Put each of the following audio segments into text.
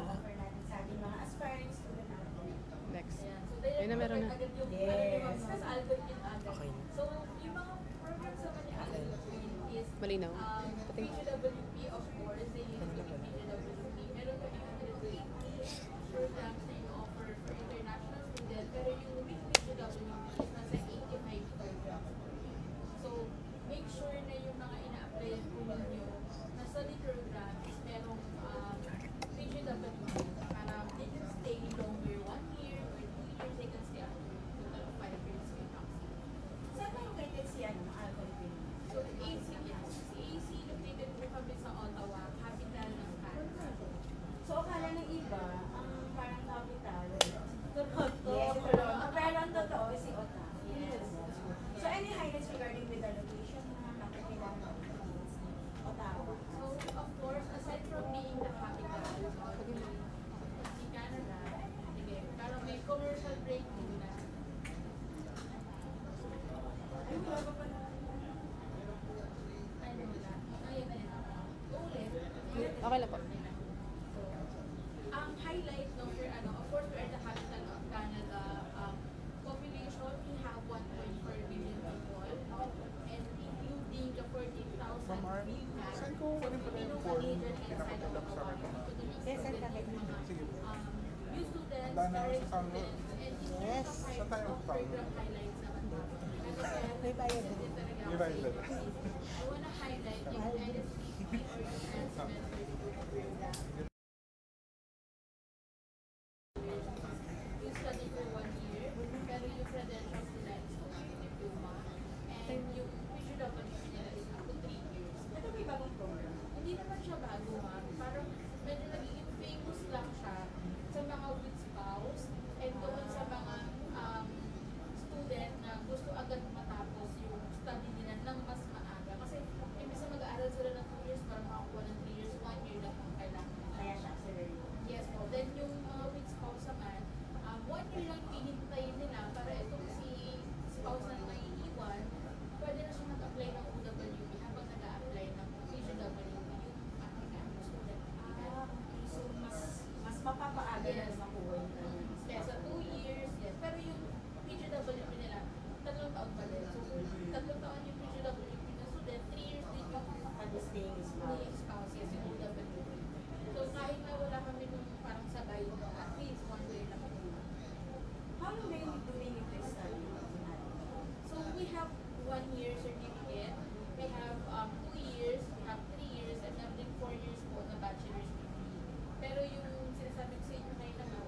offer natin sa ating mga aspiring student natin. Next. So, Ayun na, meron na. Yes. Sa Albert din agad. Okay. So, yung mga programs naman ni Albert is Malinaw. Pating. PGWP, of course, they use PGWP. Meron pa 180 programs na in-offer for international students, pero yung with PGWP is nasa 85 programs. So, make sure na yung mga ina-applyan po ninyo na study program is merong PGWP para they can stay longer, 1 year or 2 years, they can stay up to total of 5 years with us. Saan kayo located si Albert? So, AC, yes. Si AC, located po kami sa Ottawa, capital ng Canada. So, akala ng iba, ang parang capital, Toronto. yes, Toronto. Pero ang totoo, si Ottawa. Yes. So, any highlights regarding with the location na kapital ng Ottawa? So, of course, aside from being the capital of si Canada, sige, parang may commercial break muna. Ay, wala pa pala. Ano wala? Ayun. Ulit. Okay lang po. So, ang highlight no, for of course, we are the capital of Canada. Population, we have 1.4 billion people, and including the 14,000 new Saan ko ano pala yung form pinapatulak sa akin? Yes, sir, kami. Sige po. new students, Dahil na current sa Sanglo. students, and in Yes. terms Saan tayo of program highlights naman po. May bayad din. May bayad din. I wanna highlight yung NSPP or yung enhancement for the program. You study for 1 year, pero yung credentials nila is only diploma, and yung PGWP nila is up to 3 years. Ito may bagong program. Hindi naman siya bago, ma'am. Parang medyo nagiging famous lang siya sa mga with spouse and doon sa mga student na gusto agad matapos yung study nila ng mas maaga. Kasi imbis na mag-aaral sila ng 2 years para makakuha ng 3 years, 1 year lang ang kailangan nila. Kaya siya accelerate. Yes po. Then yung mga with spouse naman, 1 year lang pinintayin nila para itong si spouse na naiiwan, pwede na siya mag-apply ng OWP habang nag-a-apply ng PGWP yung student. Okay. So, mas mapapaaga na Yes. makuha yung kanyang Yes, sa 2 years, yes. Pero yung PGWP nila, 3 taon pa din. So, 3 taon yung PGWP na student, 3 years din yung staying is yung spouse, yes, yung OWP. So, kahit na wala kami nung parang sabay, at least 1 year lang kami. How long do they need to study? So, we have 1 year certificate, we have 2 years, we have 3 years, and then 4 years po na bachelor's degree. Pero yung sinasabi ko sa inyo kayo naman,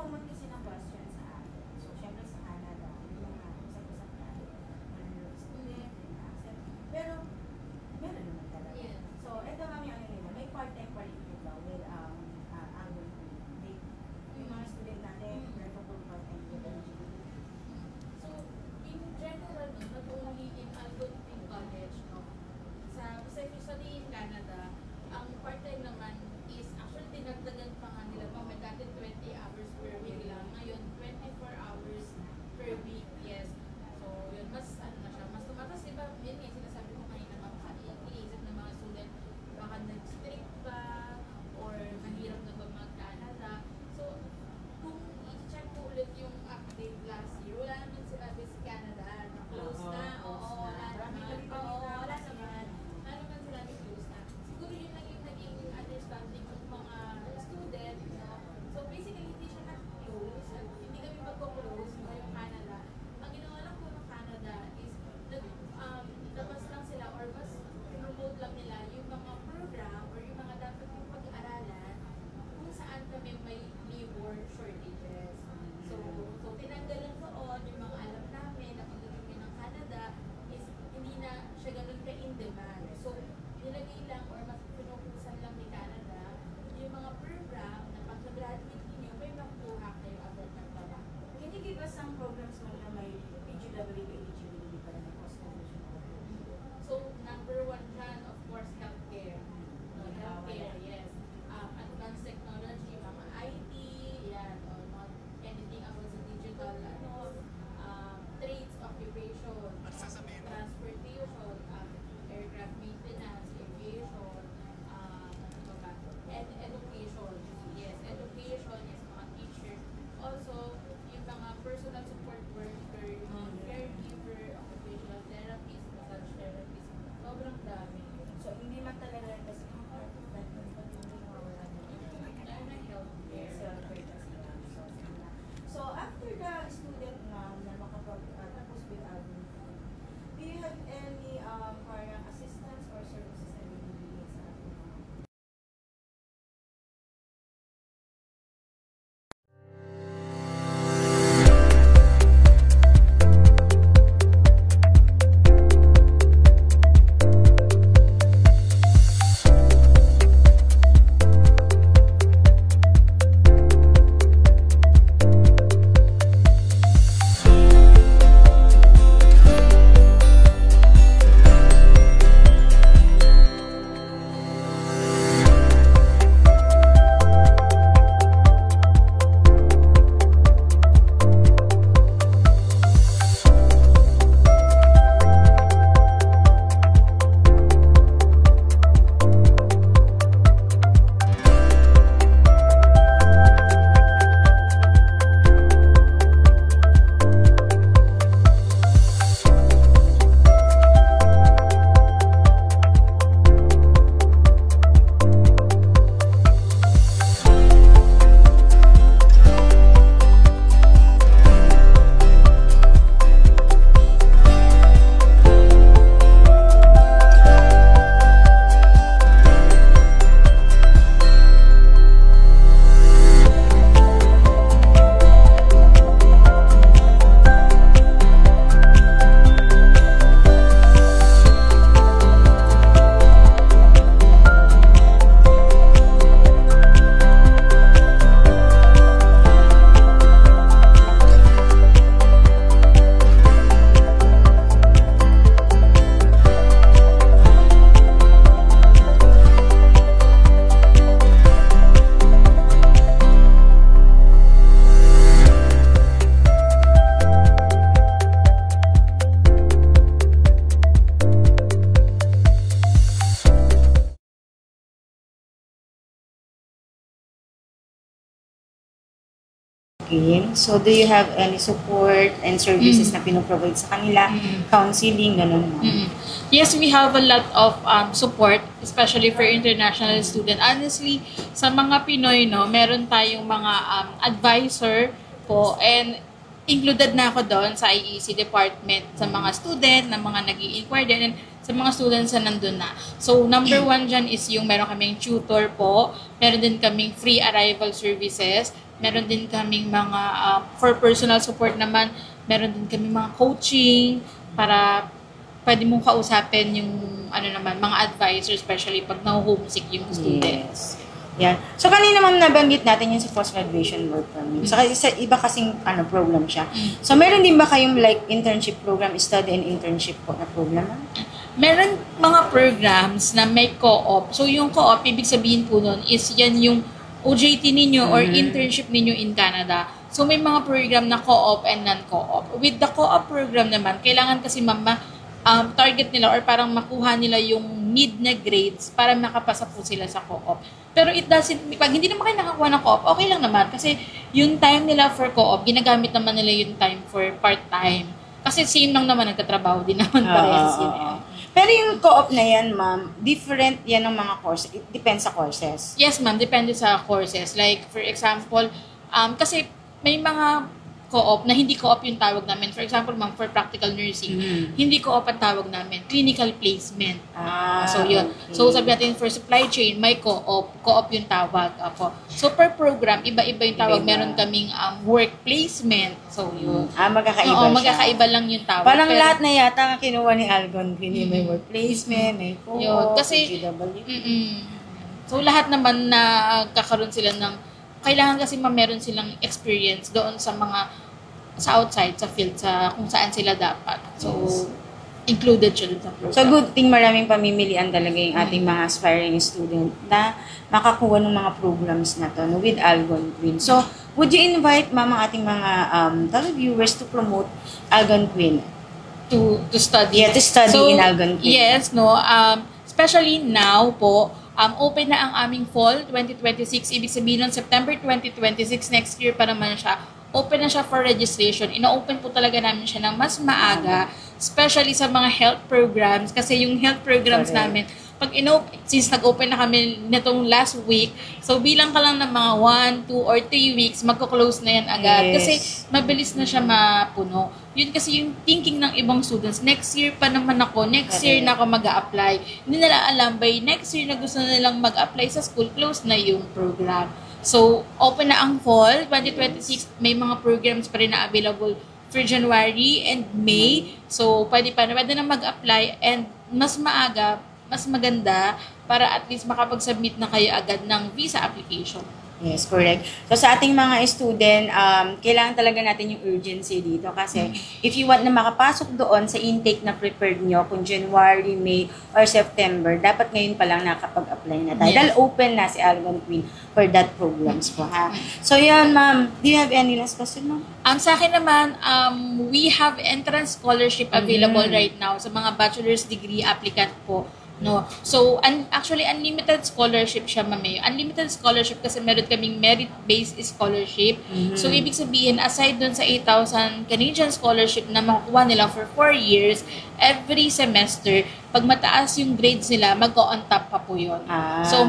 common kasi ng question sa atin. So, syempre sa Canada, yung mga usap-usap tayo, mga student, and accent. Pero, meron naman talaga. Yes. So, ito mami, ano nila, may part-time pa rin ito with our yung mga student natin, meron pa po part-time with LGBT. So, in general, no, not only in Algonquin College, no, especially in Canada, ang part-time naman is actually dinagdagan pa nga nila. May dati 20 hours per week lang. Ngayon, 24 hours per week, yes. So, yun, mas ano na siya, mas tumatas, diba? Yun nga, sinasabi ko kanina, iisip ng mga student, baka nag-strip pa, or mahirap na ba mag-Canada. So, kung i-check ko ulit yung update last year, wala naman sinabi si Canada na close na. Oo, wala naman. Oo, wala naman. Wala naman sinabi close na. Siguro yun lang yung naging understanding ng mga student. No? So basically, hindi siya na-close. At hindi kami magpo-close ngayong Canada. Ang ginawa lang po ng Canada is labas lang sila or mas promote lang nila yung mga program or yung mga dapat yung pag-aaralan kung saan kami may labor shortages. So tinanggal lang doon yung mga alam namin na pagdating ng Canada is hindi na siya ganun ka-in-demand. So, nilagay lang or mas pinukusan lang ni Canada yung mga program na pag graduate ninyo, may makuha kayo agad ng trabaho. Can you give us some programs mo na may PGW eligibility para na post-graduation? So, number one dyan, of course, healthcare. No, healthcare, yes. Advanced technology, mga IT, yan, or mga anything about sa digital, trades, occupation, transportation, aircraft maintenance, aviation, and education. Yes, education is mga teacher. Also, yung mga personal support worker, yung mga caregiver, occupational therapist, massage therapist, sobrang dami. So, hindi man talaga rin kasi yung part of that, but hindi mawawala na Lalo na healthcare. self-care kasi lang. So, after the student na makapag-tapos with our do you have any parang assistance or services na binibigay sa ating mga So, do you have any support and services na pinoprovide sa kanila? Counseling, ganun mo? Yes, we have a lot of support, especially for international student. Honestly, sa mga Pinoy, no, meron tayong mga advisor po, and included na ako doon sa IEC department sa mga student, na mga nag-i-inquire din, and sa mga students na nandun na. So, number one dyan is yung meron kaming tutor po, meron din kaming free arrival services, Meron din kaming mga, for personal support naman, meron din kami mga coaching para pwede mong kausapin yung mga advisors, especially pag na-homesick yung students. Yan. So, kanina ma'am nabanggit natin yung sa post-graduation work permit. So, kasi sa iba kasing program siya. So, meron din ba kayong like internship program, study and internship po na program? Meron mga programs na may co-op. So, yung co-op, ibig sabihin po nun is yan yung OJT ninyo or internship ninyo in Canada. So, may mga program na co-op and non-co-op. With the co-op program naman, kailangan kasi target nila or parang makuha nila yung need na grades para makapasa po sila sa co-op. Pero pag hindi naman kayo nakakuha ng co-op, okay lang naman. Kasi yung time nila for co-op, ginagamit naman nila yung time for part-time. Kasi same lang naman, nagkatrabaho din naman parehas yun. Pero yung co-op na yan, ma'am, different yan ng mga courses. It depends sa courses. Yes, ma'am. Depende sa courses. Like, for example, kasi may mga co-op na hindi co-op yung tawag namin. For example, ma'am, for practical nursing, hindi co-op ang tawag namin. Clinical placement. So, yun. Okay. So, sabi natin, for supply chain, may co-op. Co-op yung tawag. So, per program, iba-iba yung tawag. Iba-iba. Meron kaming work placement. So, yun. Magkakaiba Oo, siya. magkakaiba lang yung tawag. Parang Pero, lahat na yata ang kinuha ni Algonquin. May work placement, may co-op, Yun. Kasi, GW. So, lahat naman na kakaroon sila ng, kailangan kasi meron silang experience doon sa outside, sa field, sa kung saan sila dapat. So, included siya dun sa program. So, good thing maraming pamimilian talaga yung ating mga aspiring student na makakuha ng mga programs na to with Algonquin. So, would you invite, ma'am, ang ating mga televiewers to promote Algonquin? To study. Yeah, to study So, in Algonquin. Yes, no. Especially now po, open na ang aming fall 2026. Ibig sabihin nun, September 2026, next year pa naman siya. Open na siya for registration. Ino-open po talaga namin siya ng mas maaga, especially sa mga health programs. Kasi yung health programs namin, since nag-open na kami nitong last week, so bilang ka lang ng mga 1, 2, or 3 weeks, magko-close na yan agad. Yes. Kasi mabilis na siya mapuno. Yun kasi yung thinking ng ibang students, next year pa naman ako, next year na ako mag-a-apply. Hindi nila alam, by next year na gusto nilang mag-apply sa school, close na yung program. So, open na ang fall, 2026, may mga programs pa rin na available for January and May. So, pwede na mag-apply and mas maaga, mas maganda para at least makapag-submit na kayo agad ng visa application. Yes, correct. So, sa ating mga student, kailangan talaga natin yung urgency dito kasi if you want na makapasok doon sa intake na prepared nyo kung January, May, or September, dapat ngayon pa lang nakapag-apply na tayo. Yes. Dahil open na si Algonquin for that programs po, ha? So, yan, ma'am. Do you have any last question, ma'am? Sa akin naman, we have entrance scholarship available right now sa mga bachelor's degree applicant po. No. So, actually, unlimited scholarship siya, ma'am. Unlimited scholarship kasi meron kaming merit-based scholarship. So, ibig sabihin, aside dun sa 8,000 Canadian scholarship na makukuha nila for 4 years, every semester, pag mataas yung grades nila, mag-on top pa po yun. So,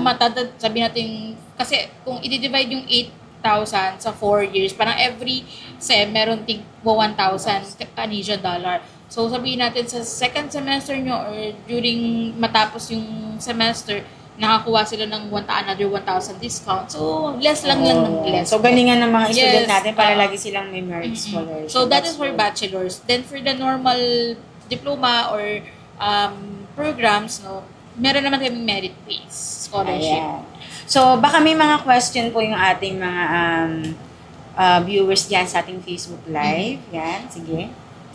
sabi natin, kasi kung i-divide yung 8,000 sa 4 years, parang every sem, meron 1,000 Canadian dollar. So, sabihin natin sa second semester nyo or during matapos yung semester, nakakuha sila ng another 1,000 discount. So, less lang ng less. So, ganingan ng mga student Yes, natin para lagi silang may merit scholarship. So, that is for bachelors. Then, for the normal diploma or programs, no, meron naman kaming merit-based scholarship. Ayan. So, baka may mga question po yung ating mga viewers dyan sa ating Facebook Live. Yan, sige.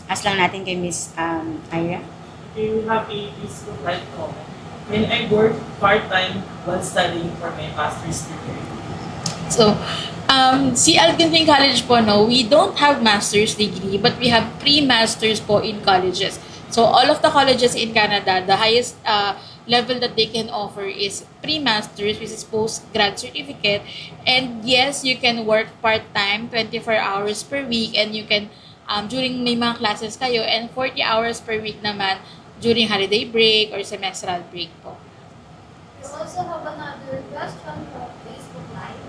Ask lang natin kay Miss Ira. You have a Facebook Live comment. When I work part-time while studying for my master's degree. So, si Algonquin College po, no, we don't have master's degree, but we have pre-masters po in colleges. So, all of the colleges in Canada, the highest level that they can offer is pre-masters, which is post-grad certificate. And yes, you can work part-time, 24 hours per week, and you can, during may mga classes kayo, and 40 hours per week naman during holiday break or semestral break po. You also have another question from Facebook Live.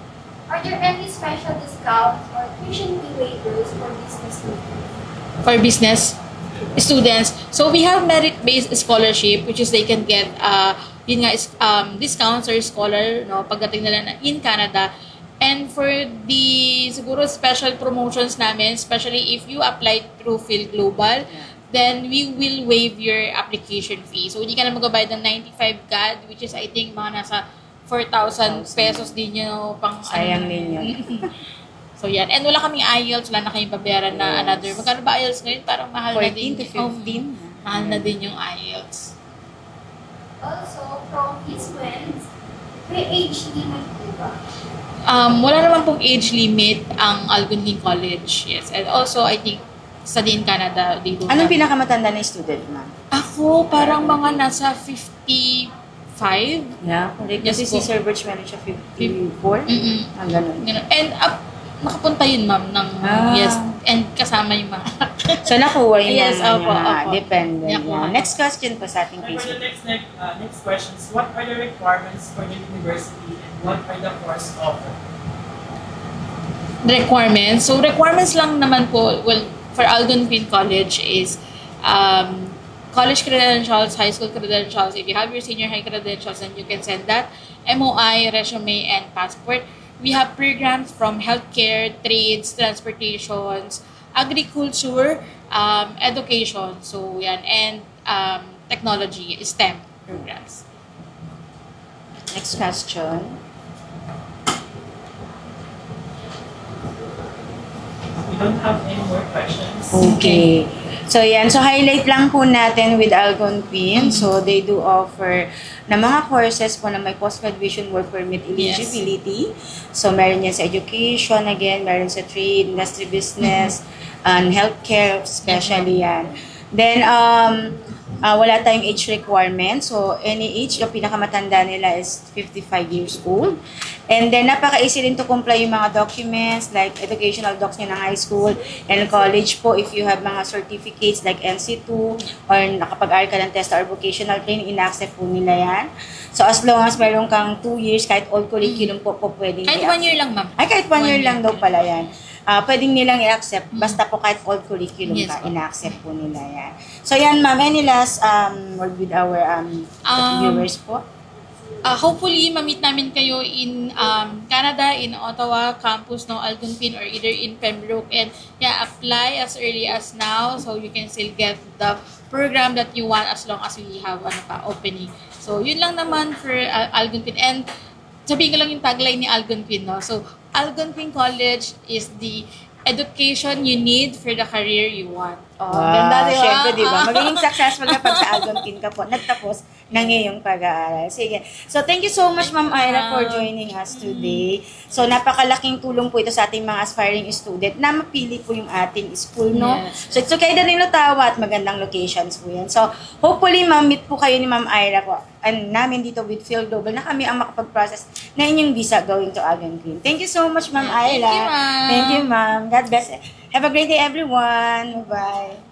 Are there any special discounts or tuition fee waivers for business students? For business students, so we have merit-based scholarship, which is they can get discounts or scholar, no, pagdating nila in Canada. And for the siguro special promotions namin, especially if you apply through Phil Global, then we will waive your application fee. So, hindi ka na magbabayad ng 95 CAD, which is I think mga nasa 4,000 pesos din yun pang Sayang din yun. So, yan. And wala kaming IELTS, wala na kayong babayaran na another. Magkano ba IELTS ngayon? Parang mahal na 14 din. to 15. Mahal na din yung IELTS. Also, from his friends, may age limit po ba? Wala naman pong age limit ang Algonquin College. Yes. And also, I think, sa din Canada, they don't Anong have- pinakamatanda na student, ma'am? Ako, parang mga nasa 55. Yeah, correct. Yes Kasi si po. Sir Birch meron siya 54. Mm-mm. Ang ganun. Ganun. And nakapunta yun, ma'am, ng yes. And kasama yung mga... So, nakuha yung Yes, mga opo, opo. dependent. Nakuha. Yeah. Next question po sa ating And for the Facebook. next questions, what are the requirements for the university and what are the course offered? Requirements. So, requirements lang naman po, well, for Algonquin College is college credentials, high school credentials. If you have your senior high credentials, then you can send that. MOI, resume, and passport. We have programs from healthcare, trades, transportations, agriculture, education. So, yan. And technology, STEM programs. Next question. We don't have any more questions. Okay. So, yan. So, highlight lang po natin with Algonquin. So, they do offer na mga courses po na may post-graduation work permit eligibility. So, meron yan sa education, again, meron sa trade, industry, business, and healthcare, especially yan. Then, wala tayong age requirement. So, any age, yung pinakamatanda nila is 55 years old. And then, napaka-easy rin to comply yung mga documents like educational docs nyo ng high school and college po. If you have mga certificates like NC2 or nakapag-aral ka ng test or vocational training, ina-accept po nila yan. So, as long as meron kang 2 years, kahit all curriculum po pwedeng Kahit 1 year lang, ma'am. Ay, kahit 1 year lang daw pala yan. Pwedeng nilang i-accept. Basta po kahit all curriculum Yes, ka, po. ina-accept po nila yan. So, yan, ma'am. Any last word with our viewers po? Hopefully, ma-meet namin kayo in Canada, in Ottawa campus ng Algonquin or either in Pembroke. And yeah, apply as early as now so you can still get the program that you want as long as we have opening. So, yun lang naman for Algonquin. And sabihin ko lang yung tagline ni Algonquin, no? So, Algonquin College is the education you need for the career you want. Oh, ganda, di ba? Syempre, di ba? Magiging successful kapag sa Algonquin ka po nagtapos ng iyong pag-aaral. Sige. So, thank you so much, Ma'am Ira, for joining us today. So, napakalaking tulong po ito sa ating mga aspiring student na mapili po yung ating school, no? Yes. So, it's okay na rin Ottawa at magandang locations po yan. So, hopefully, ma-meet po kayo ni Ma'am Ira po. And namin dito with Phil Global na kami ang makapag-process na inyong visa going to Algonquin. Thank you so much, Ma'am Ira. Thank you, ma'am. Thank you, ma'am. God bless. Have a great day, everyone. Bye-bye.